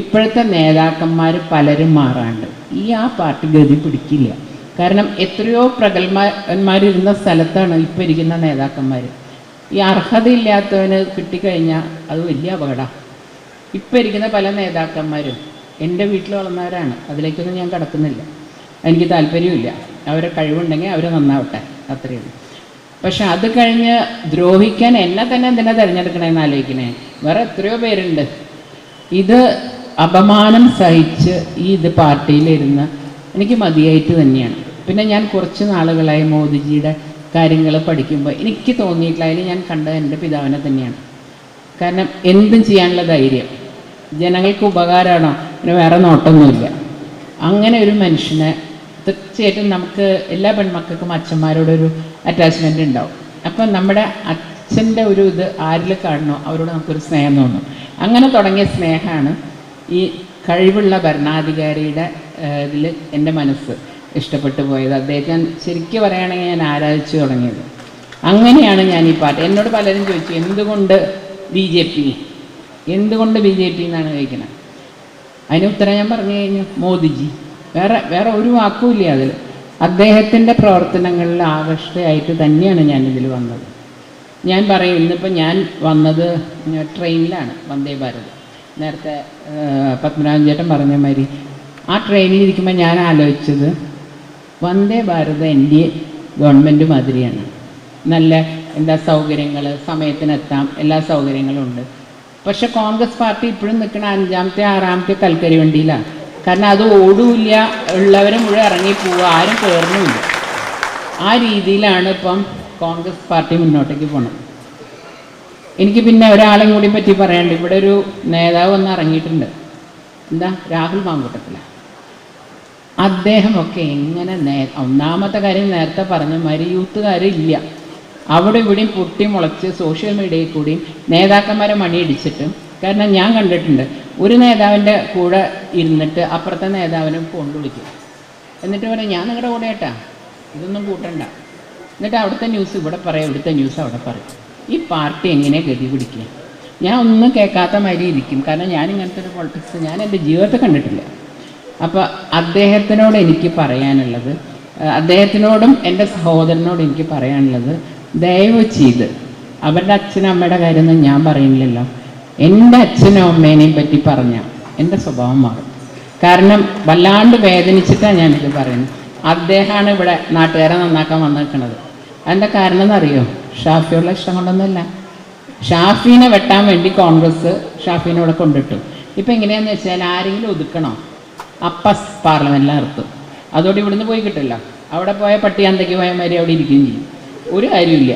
ഇപ്പോഴത്തെ നേതാക്കന്മാർ പലരും മാറാണ്ട് ആ പാർട്ടി ഗതി പിടിക്കില്ല. കാരണം എത്രയോ പ്രഗത്ഭന്മാരിരുന്ന സ്ഥലത്താണ് ഇപ്പോൾ ഇരിക്കുന്ന നേതാക്കന്മാർ. ഈ അർഹതയില്ലാത്തവന് കിട്ടിക്കഴിഞ്ഞാൽ അത് വലിയ അപകടമാണ്. ഇപ്പോൾ ഇരിക്കുന്ന പല നേതാക്കന്മാരും എൻ്റെ വീട്ടിൽ വളർന്നവരാണ്. അതിലേക്കൊന്നും ഞാൻ കടക്കുന്നില്ല, എനിക്ക് താല്പര്യമില്ല. അവരെ കഴിവുണ്ടെങ്കിൽ അവർ നന്നാവട്ടെ, അത്രയേ ഉള്ളൂ. പക്ഷെ അത് കഴിഞ്ഞ് ദ്രോഹിക്കാൻ എന്നെ തന്നെ എന്തിനാ തിരഞ്ഞെടുക്കണമെന്ന് ആലോചിക്കണേ. വേറെ എത്രയോ പേരുണ്ട്. ഇത് അപമാനം സഹിച്ച് ഇത് പാർട്ടിയിലിരുന്ന് എനിക്ക് മതിയായിട്ട് തന്നെയാണ്. പിന്നെ ഞാൻ കുറച്ച് നാളുകളായി മോദിജിയുടെ കാര്യങ്ങൾ പഠിക്കുമ്പോൾ എനിക്ക് തോന്നിയിട്ടില്ല, അതിൽ ഞാൻ കണ്ടത് എൻ്റെ പിതാവിനെ തന്നെയാണ്. കാരണം എന്തും ചെയ്യാനുള്ള ധൈര്യം, ജനങ്ങൾക്ക് ഉപകാരമാണോ, പിന്നെ വേറെ നോട്ടമൊന്നുമില്ല. അങ്ങനെ ഒരു മനുഷ്യനെ തീർച്ചയായിട്ടും നമുക്ക് എല്ലാ പെൺമക്കൾക്കും അച്ഛന്മാരോടൊരു അറ്റാച്ച്മെൻ്റ് ഉണ്ടാവും. അപ്പം നമ്മുടെ അച്ഛൻ്റെ ഒരു ഇത് ആരിൽ കാണണോ അവരോട് നമുക്കൊരു സ്നേഹം തോന്നും. അങ്ങനെ തുടങ്ങിയ സ്നേഹമാണ് ഈ കഴിവുള്ള ഭരണാധികാരിയുടെ ഇതിൽ എൻ്റെ മനസ്സ് ഇഷ്ടപ്പെട്ടു പോയത്. അദ്ദേഹത്തെ ശരിക്കും പറയുകയാണെങ്കിൽ ഞാൻ ആരാധിച്ചു തുടങ്ങിയത്. അങ്ങനെയാണ് ഞാൻ ഈ പാർട്ടി. എന്നോട് പലരും ചോദിച്ചു എന്തുകൊണ്ട് ബി ജെ പി എന്നാണ് ചോദിക്കുന്നത്. അതിന് ഉത്തരം ഞാൻ പറഞ്ഞു കഴിഞ്ഞു, മോദിജി. വേറെ ഒരു വാക്കുമില്ല അതിൽ. അദ്ദേഹത്തിൻ്റെ പ്രവർത്തനങ്ങളിൽ ആകർഷകമായിട്ട് തന്നെയാണ് ഞാനിതിൽ വന്നത്. ഞാൻ പറയും, ഇന്നിപ്പോൾ ഞാൻ വന്നത് ട്രെയിനിലാണ്, വന്ദേ ഭാരത്. നേരത്തെ പത്മനാഭൻ ചേട്ടൻ പറഞ്ഞ മാതിരി ആ ട്രെയിനിൽ ഇരിക്കുമ്പോൾ ഞാൻ ആലോചിച്ചത് വന്ദേ ഭാരത് NDA ഗവൺമെൻറ് മാതിരിയാണ്. നല്ല സൗകര്യങ്ങൾ, സമയത്തിനെത്താം, എല്ലാ സൗകര്യങ്ങളും ഉണ്ട്. പക്ഷെ കോൺഗ്രസ് പാർട്ടി ഇപ്പോഴും നിൽക്കുന്ന 5ാമത്തെ 6ാമത്തെ കൽക്കരി വണ്ടിയിലാണ്. കാരണം അത് ഓടില്ല, ഉള്ളവരെ മുഴുവൻ ഇറങ്ങിപ്പോവുക, ആരും കയറുന്നുമില്ല. ആ രീതിയിലാണ് ഇപ്പം കോൺഗ്രസ് പാർട്ടി മുന്നോട്ടേക്ക് പോകണം. എനിക്ക് പിന്നെ ഒരാളെയും കൂടി പറ്റി പറയാനുണ്ട്. ഇവിടെ ഒരു നേതാവ് വന്ന് ഇറങ്ങിയിട്ടുണ്ട്, രാഹുൽ മാങ്കൂട്ടത്തില. അദ്ദേഹമൊക്കെ എങ്ങനെ ഒന്നാമത്തെ കാര്യം നേരത്തെ പറഞ്ഞ മാതിരി യൂത്തുകാരില്ല. അവിടെ ഇവിടെയും പൊട്ടി മുളച്ച് സോഷ്യൽ മീഡിയയിൽ കൂടിയും നേതാക്കന്മാരെ മണിയടിച്ചിട്ടും. കാരണം ഞാൻ കണ്ടിട്ടുണ്ട്, ഒരു നേതാവിൻ്റെ കൂടെ ഇരുന്നിട്ട് അപ്പുറത്തെ നേതാവിനെ ഫോൺ വിളിക്കും, എന്നിട്ട് പറയും ഞാൻ നിങ്ങളുടെ കൂടെ ഏട്ടാ, ഇതൊന്നും കൂട്ടണ്ട. എന്നിട്ട് അവിടുത്തെ ന്യൂസ് ഇവിടെ പറയും, ഇവിടുത്തെ ന്യൂസ് അവിടെ പറയും. ഈ പാർട്ടി എങ്ങനെ ഗതി പിടിക്കുക? ഞാൻ ഒന്നും കേൾക്കാത്ത മാതിരി ഇരിക്കും. കാരണം ഞാൻ ഇങ്ങനത്തെ ഒരു പൊളിറ്റിക്സ് ഞാൻ എൻ്റെ ജീവിതത്തിൽ കണ്ടിട്ടില്ല. അപ്പോൾ അദ്ദേഹത്തിനോട് എനിക്ക് പറയാനുള്ളത്, അദ്ദേഹത്തിനോടും എൻ്റെ സഹോദരനോടും എനിക്ക് പറയാനുള്ളത്, ദയവ് ചെയ്ത് അവരുടെ അച്ഛനും അമ്മയുടെ കാര്യമൊന്നും ഞാൻ പറയുന്നില്ലല്ലോ, എൻ്റെ അച്ഛനും അമ്മേനെയും പറ്റി പറഞ്ഞാൽ എൻ്റെ സ്വഭാവം മാറും. കാരണം വല്ലാണ്ട് വേദനിച്ചിട്ടാണ് ഞാനിത് പറയുന്നത്. അദ്ദേഹമാണ് ഇവിടെ നാട്ടുകാരെ നന്നാക്കാൻ വന്നിരിക്കുന്നത്. അതിൻ്റെ കാരണം എന്നറിയോ? ഷാഫിയുള്ള ഇഷ്ടം കൊണ്ടൊന്നുമല്ല. ഷാഫീനെ വെട്ടാൻ വേണ്ടി കോൺഗ്രസ് ഷാഫീനെ ഇവിടെ കൊണ്ടിട്ടു. ഇപ്പം എങ്ങനെയാണെന്ന് വെച്ചാൽ ആരെങ്കിലും ഒതുക്കണോ, പാർലമെൻറ്റിൽ നിർത്തും. അതോടെ ഇവിടുന്ന് പോയി കിട്ടില്ല. അവിടെ പോയ പട്ടി അന്തയ്ക്ക് പോയ മാതിരി അവിടെ ഇരിക്കുകയും ചെയ്യും. ഒരു കാര്യമില്ല.